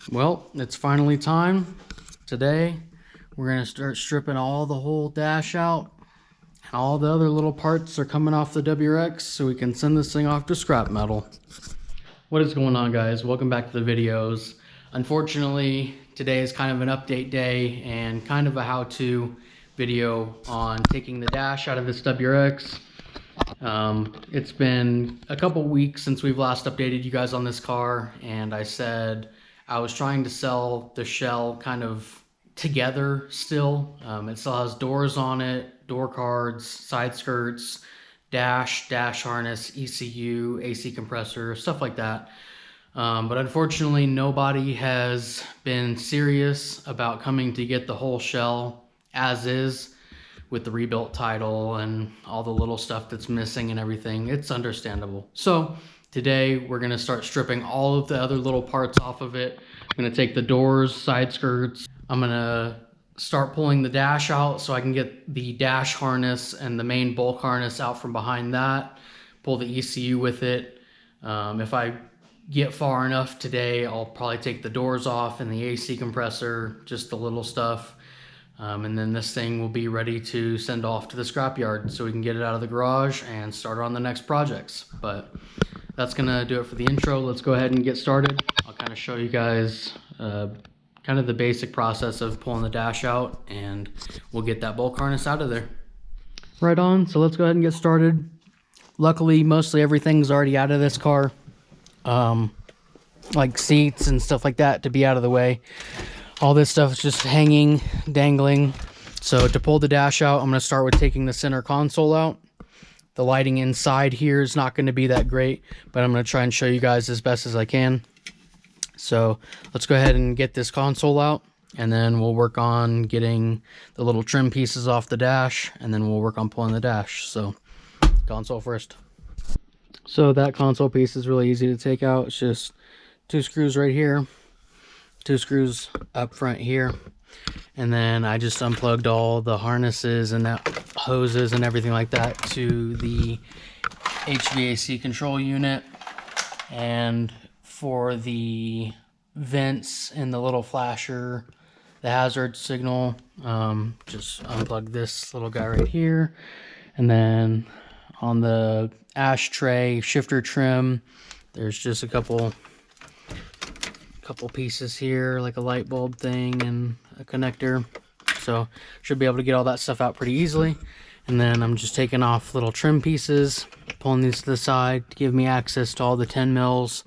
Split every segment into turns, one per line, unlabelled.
Well, it's finally time. Today, we're gonna start stripping all the whole dash out. All the other little parts are coming off the WRX so we can send this thing off to scrap metal. What is going on, guys? Welcome back to the videos. Unfortunately, today is kind of an update day and kind of a how-to video on taking the dash out of this WRX. It's been a couple weeks since we've last updated you guys on this car, and I said I was trying to sell the shell kind of together still. It still has doors on it, door cards, side skirts, dash harness, ECU, AC compressor, stuff like that. But unfortunately, nobody has been serious about coming to get the whole shell as is, with the rebuilt title and all the little stuff that's missing and everything. It's understandable. So today we're gonna start stripping all of the other little parts off of it. I'm gonna take the doors, side skirts. I'm gonna start pulling the dash out so I can get the dash harness and the main bulk harness out from behind that, pull the ECU with it. If I get far enough today, I'll probably take the doors off and the AC compressor, just the little stuff. And then this thing will be ready to send off to the scrapyard so we can get it out of the garage and start on the next projects. But that's gonna do it for the intro. Let's go ahead and get started. I'll kind of show you guys kind of the basic process of pulling the dash out, and we'll get that bulk harness out of there. Right on, so let's go ahead and get started. Luckily, mostly everything's already out of this car. Like seats and stuff like that to be out of the way. All this stuff is just hanging, dangling. So to pull the dash out, I'm going to start with taking the center console out. The lighting inside here is not going to be that great, but I'm going to try and show you guys as best as I can. So let's go ahead and get this console out, and then we'll work on getting the little trim pieces off the dash, and then we'll work on pulling the dash. So console first. So that console piece is really easy to take out. It's just 2 screws right here, 2 screws up front here, and then I just unplugged all the harnesses and that hoses and everything like that to the HVAC control unit. And for the vents and the little flasher, the hazard signal, just unplug this little guy right here. And then on the ashtray shifter trim, there's just a couple pieces here, like a light bulb thing and a connector. So should be able to get all that stuff out pretty easily. And then I'm just taking off little trim pieces, pulling these to the side to give me access to all the 10 mils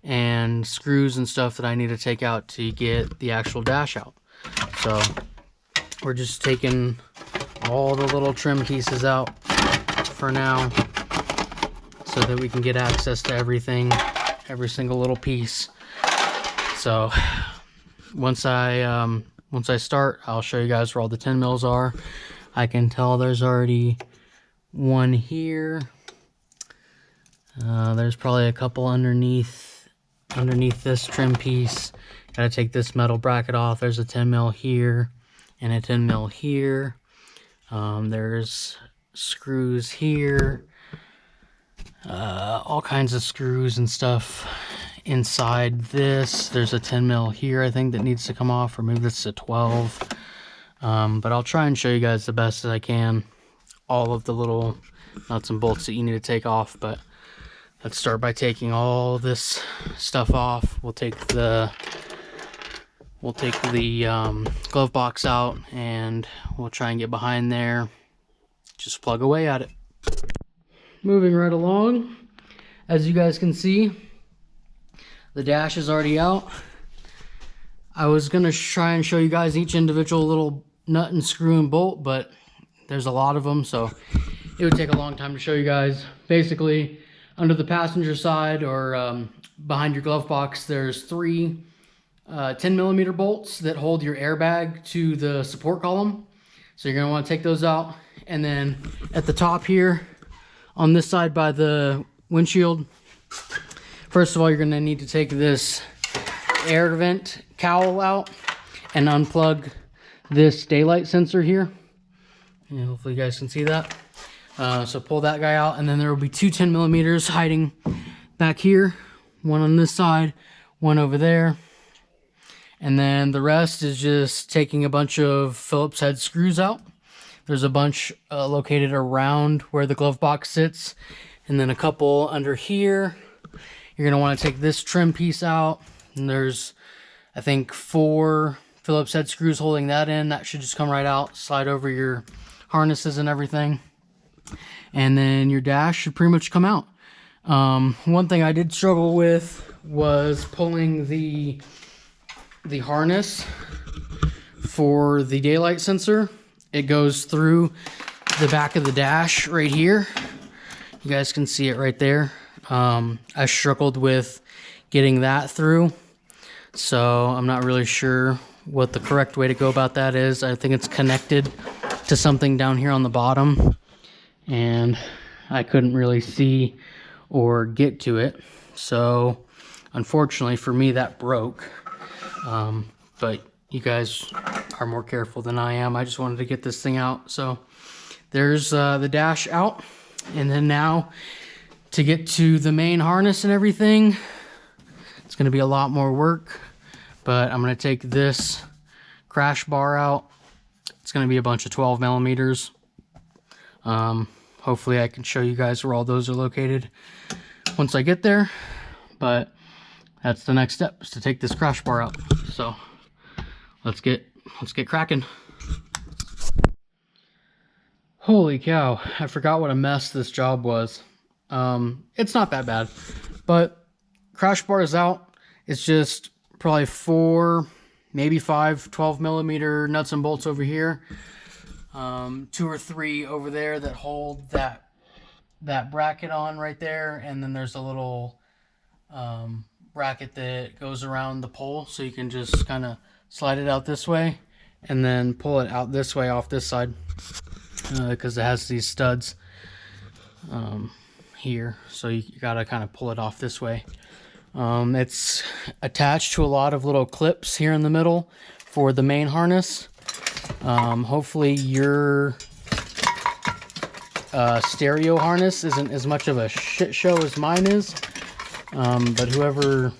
and screws and stuff that I need to take out to get the actual dash out. So we're just taking all the little trim pieces out for now so that we can get access to everything, every single little piece. So once I start, I'll show you guys where all the 10 mils are. I can tell there's already one here. There's probably a couple underneath this trim piece. Gotta take this metal bracket off. There's a 10 mil here and a 10 mil here. There's screws here. All kinds of screws and stuff inside this. There's a 10 mil here, I think, that needs to come off, or maybe this to 12. But I'll try and show you guys the best as I can all of the little nuts and bolts that you need to take off. But let's start by taking all this stuff off. We'll take the glove box out, and we'll try and get behind there. Just plug away at it. Moving right along, as you guys can see, the dash is already out. I was gonna try and show you guys each individual little nut and screw and bolt, but there's a lot of them, so it would take a long time to show you guys. Basically, under the passenger side, or behind your glove box, there's 3 10 millimeter bolts that hold your airbag to the support column. So you're gonna wanna take those out. And then at the top here, on this side by the windshield, first of all, you're gonna need to take this air vent cowl out and unplug this daylight sensor here. And hopefully you guys can see that. So pull that guy out, and then there will be 2 10 millimeters hiding back here. One on this side, one over there. And then the rest is just taking a bunch of Phillips head screws out. There's a bunch located around where the glove box sits, and then a couple under here. You're going to want to take this trim piece out, and there's, I think, 4 Phillips head screws holding that in. That should just come right out, slide over your harnesses and everything, and then your dash should pretty much come out. One thing I did struggle with was pulling the harness for the daylight sensor. It goes through the back of the dash right here. You guys can see it right there. I struggled with getting that through, so I'm not really sure what the correct way to go about that is. I think it's connected to something down here on the bottom, and I couldn't really see or get to it. So unfortunately for me, that broke. But you guys are more careful than I am. I just wanted to get this thing out. So there's the dash out. And then now to get to the main harness and everything, it's going to be a lot more work. But I'm going to take this crash bar out. It's going to be a bunch of 12 millimeters. Hopefully I can show you guys where all those are located once I get there. But that's the next step, is to take this crash bar out. So let's get cracking. Holy cow, I forgot what a mess this job was. It's not that bad, but crash bar is out. It's just probably 4, maybe 5 12 millimeter nuts and bolts over here. 2 or 3 over there that hold that bracket on right there, and then there's a little bracket that goes around the pole, so you can just kind of slide it out this way and then pull it out this way off this side, because it has these studs here, so you gotta kind of pull it off this way. It's attached to a lot of little clips here in the middle for the main harness. Hopefully your stereo harness isn't as much of a shit show as mine is, but whoever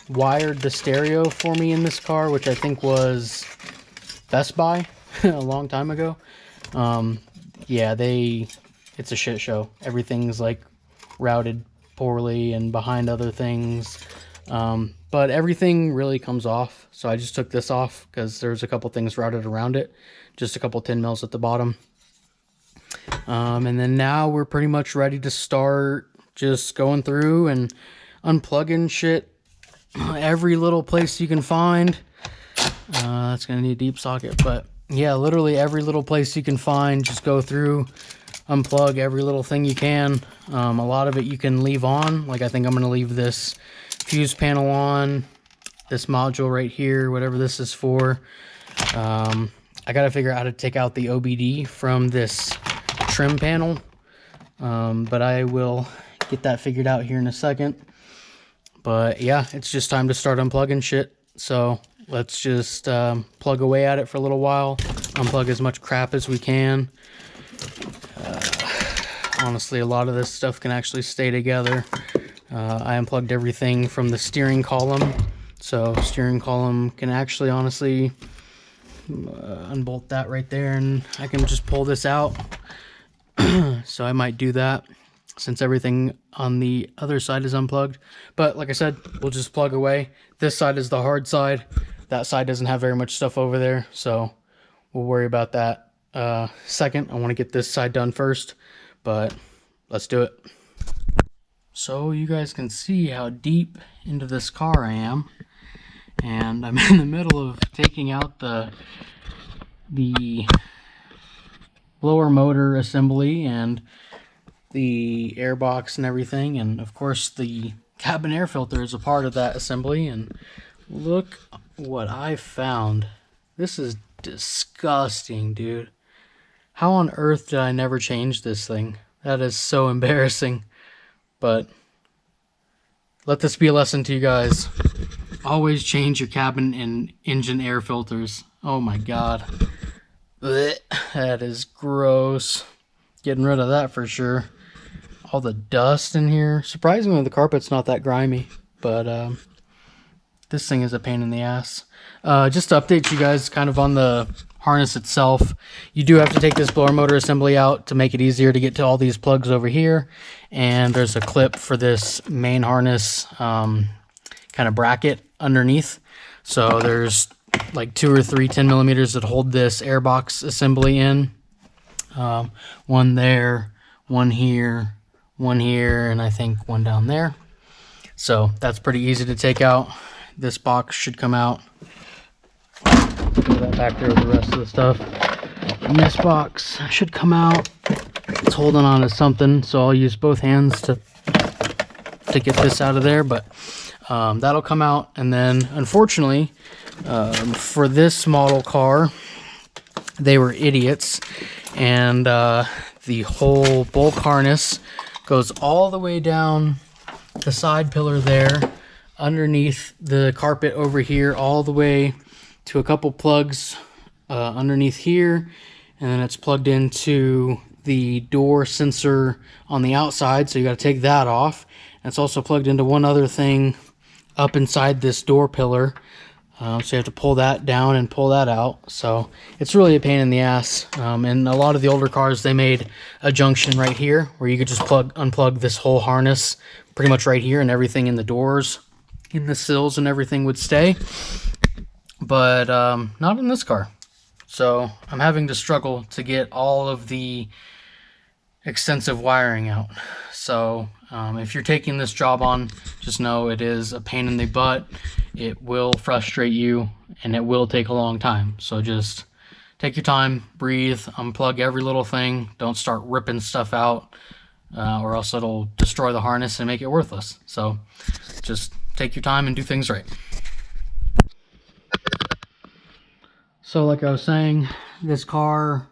wired the stereo for me in this car, which I think was Best Buy a long time ago, yeah, it's a shit show. Everything's like routed poorly and behind other things, but everything really comes off. So I just took this off because there's a couple things routed around it, just a couple 10 mils at the bottom. And then now we're pretty much ready to start just going through and unplugging shit every little place you can find. That's gonna need a deep socket, but yeah, literally every little place you can find, just go through, unplug every little thing you can. A lot of it you can leave on, like I think I'm gonna leave this fuse panel on, this module right here, whatever this is for. I gotta figure out how to take out the OBD from this trim panel, but I will get that figured out here in a second. But yeah, it's just time to start unplugging shit. So let's just plug away at it for a little while, unplug as much crap as we can. Honestly, a lot of this stuff can actually stay together. I unplugged everything from the steering column, so steering column can actually honestly unbolt that right there, and I can just pull this out. So I might do that since everything on the other side is unplugged. But like I said, we'll just plug away. This side is the hard side. That side doesn't have very much stuff over there, so we'll worry about that second. I want to get this side done first, but let's do it. So you guys can see how deep into this car I am, and I'm in the middle of taking out the blower motor assembly and the airbox and everything, and of course the cabin air filter is a part of that assembly. And look what I found. This is disgusting, dude. How on earth did I never change this thing? That is so embarrassing. But let this be a lesson to you guys. Always change your cabin and engine air filters. Oh my god. Blech, that is gross. Getting rid of that for sure. All the dust in here. Surprisingly, the carpet's not that grimy, but This thing is a pain in the ass. Just to update you guys kind of on the harness itself, you do have to take this blower motor assembly out to make it easier to get to all these plugs over here. And there's a clip for this main harness kind of bracket underneath. So there's like 2 or 3 10 millimeters that hold this airbox assembly in. One there, one here, and I think one down there. So that's pretty easy to take out. This box should come out. Put that back there with the rest of the stuff. And this box should come out. It's holding on to something, so I'll use both hands to get this out of there. But that'll come out. And then, unfortunately, for this model car, they were idiots. And the whole bulk harness goes all the way down the side pillar there, underneath the carpet over here, all the way to a couple plugs underneath here, and then it's plugged into the door sensor on the outside, so you got to take that off. And it's also plugged into one other thing up inside this door pillar, so you have to pull that down and pull that out. So it's really a pain in the ass. And a lot of the older cars, they made a junction right here where you could just unplug this whole harness pretty much right here, and everything in the doors, in the sills and everything would stay. But not in this car. So I'm having to struggle to get all of the extensive wiring out. So if you're taking this job on, just know it is a pain in the butt. It will frustrate you, and it will take a long time. So just take your time, breathe, unplug every little thing. Don't start ripping stuff out, or else it'll destroy the harness and make it worthless. So just take your time and do things right. So like I was saying, this car,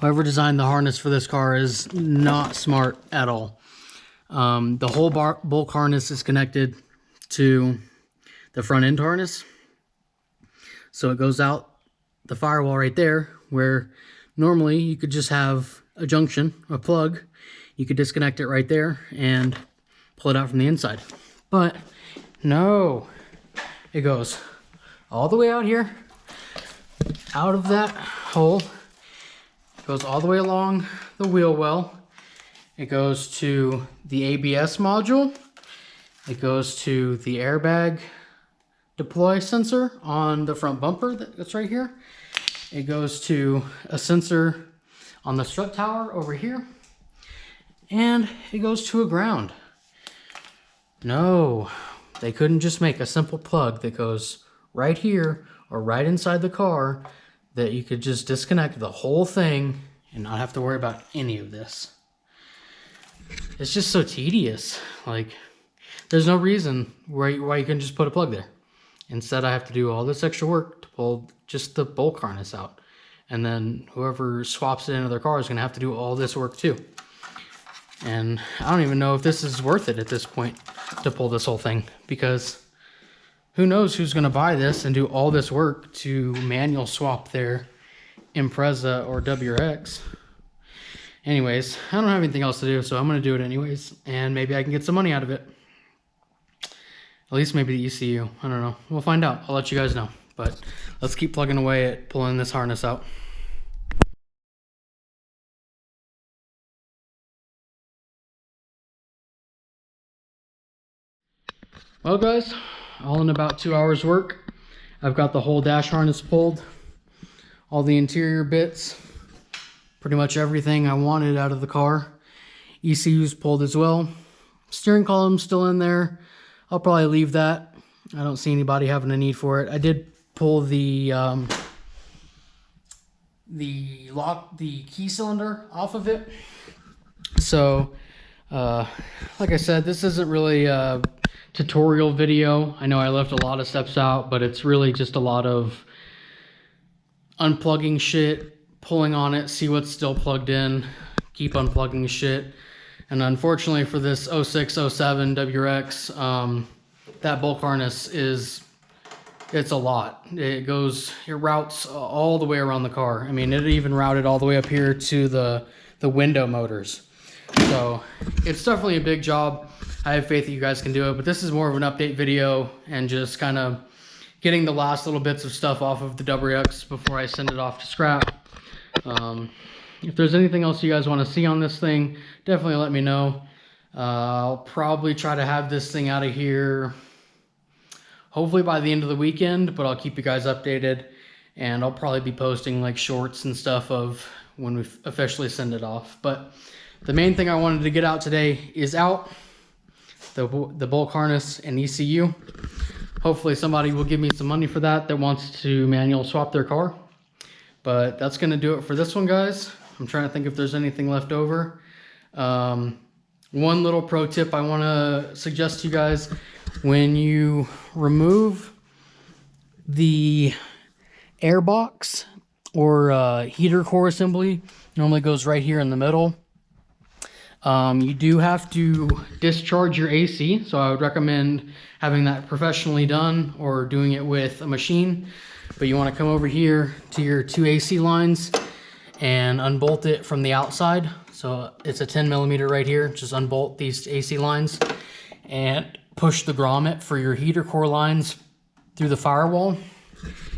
whoever designed the harness for this car is not smart at all. The whole bulk harness is connected to the front end harness. So it goes out the firewall right there, where normally you could just have a junction, a plug. You could disconnect it right there and pull it out from the inside. But no, it goes all the way out here, out of that hole. It goes all the way along the wheel well. It goes to the ABS module. It goes to the airbag deploy sensor on the front bumper that's right here. It goes to a sensor on the strut tower over here. And it goes to a ground. No, they couldn't just make a simple plug that goes right here or right inside the car that you could just disconnect the whole thing and not have to worry about any of this. It's just so tedious. Like, there's no reason why you couldn't just put a plug there. Instead, I have to do all this extra work to pull just the bulk harness out. And then whoever swaps it into their car is going to have to do all this work too. And I don't even know if this is worth it at this point to pull this whole thing, because who knows who's going to buy this and do all this work to manual swap their Impreza or WRX. Anyways, I don't have anything else to do, so I'm going to do it anyways, and maybe I can get some money out of it. At least maybe the ECU. I don't know. We'll find out. I'll let you guys know. But let's keep plugging away at pulling this harness out. Well guys, all in about 2 hours work. I've got the whole dash harness pulled. All the interior bits. Pretty much everything I wanted out of the car. ECU's pulled as well. Steering column's still in there. I'll probably leave that. I don't see anybody having a need for it. I did pull the key cylinder off of it. So, like I said, this isn't really a tutorial video. I know I left a lot of steps out, but it's really just a lot of unplugging shit, pulling on it, see what's still plugged in, keep unplugging shit. And unfortunately for this 06, 07 WRX, that bulk harness it's a lot. It routes all the way around the car. I mean, it even routed all the way up here to the window motors. So it's definitely a big job. I have faith that you guys can do it, but this is more of an update video and just kind of getting the last little bits of stuff off of the WRX before I send it off to scrap. If there's anything else you guys want to see on this thing, definitely let me know. I'll probably try to have this thing out of here hopefully by the end of the weekend, but I'll keep you guys updated, and I'll probably be posting like shorts and stuff of when we officially send it off. But the main thing I wanted to get out today is out the bulk harness and ECU. Hopefully somebody will give me some money for that wants to manual swap their car. But that's going to do it for this one, guys. I'm trying to think if there's anything left over. One little pro tip I want to suggest to you guys: when you remove the air box or heater core assembly, normally goes right here in the middle. You do have to discharge your AC, so I would recommend having that professionally done or doing it with a machine. But you want to come over here to your two AC lines and unbolt it from the outside. So it's a 10 millimeter right here. Just unbolt these AC lines and push the grommet for your heater core lines through the firewall.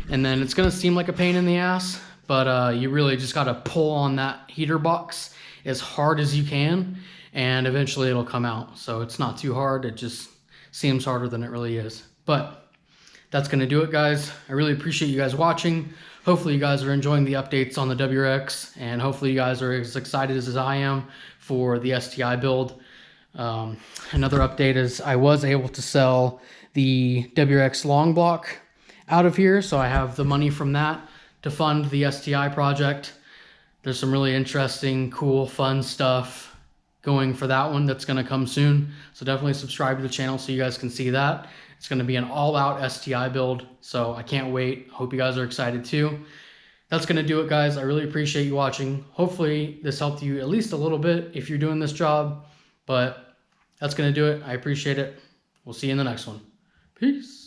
And then it's gonna seem like a pain in the ass, but you really just gotta pull on that heater box as hard as you can, and eventually it'll come out. So it's not too hard, it just seems harder than it really is. But that's gonna do it, guys. I really appreciate you guys watching. Hopefully you guys are enjoying the updates on the WRX, and hopefully you guys are as excited as I am for the STI build. Another update is I was able to sell the WRX long block out of here, so I have the money from that to fund the STI project. There's some really interesting, cool, fun stuff going for that one that's going to come soon, so definitely subscribe to the channel so you guys can see that. It's going to be an all-out STI build, so I can't wait. Hope you guys are excited too. That's going to do it, guys. I really appreciate you watching. Hopefully this helped you at least a little bit if you're doing this job, but that's going to do it. I appreciate it. We'll see you in the next one. Peace.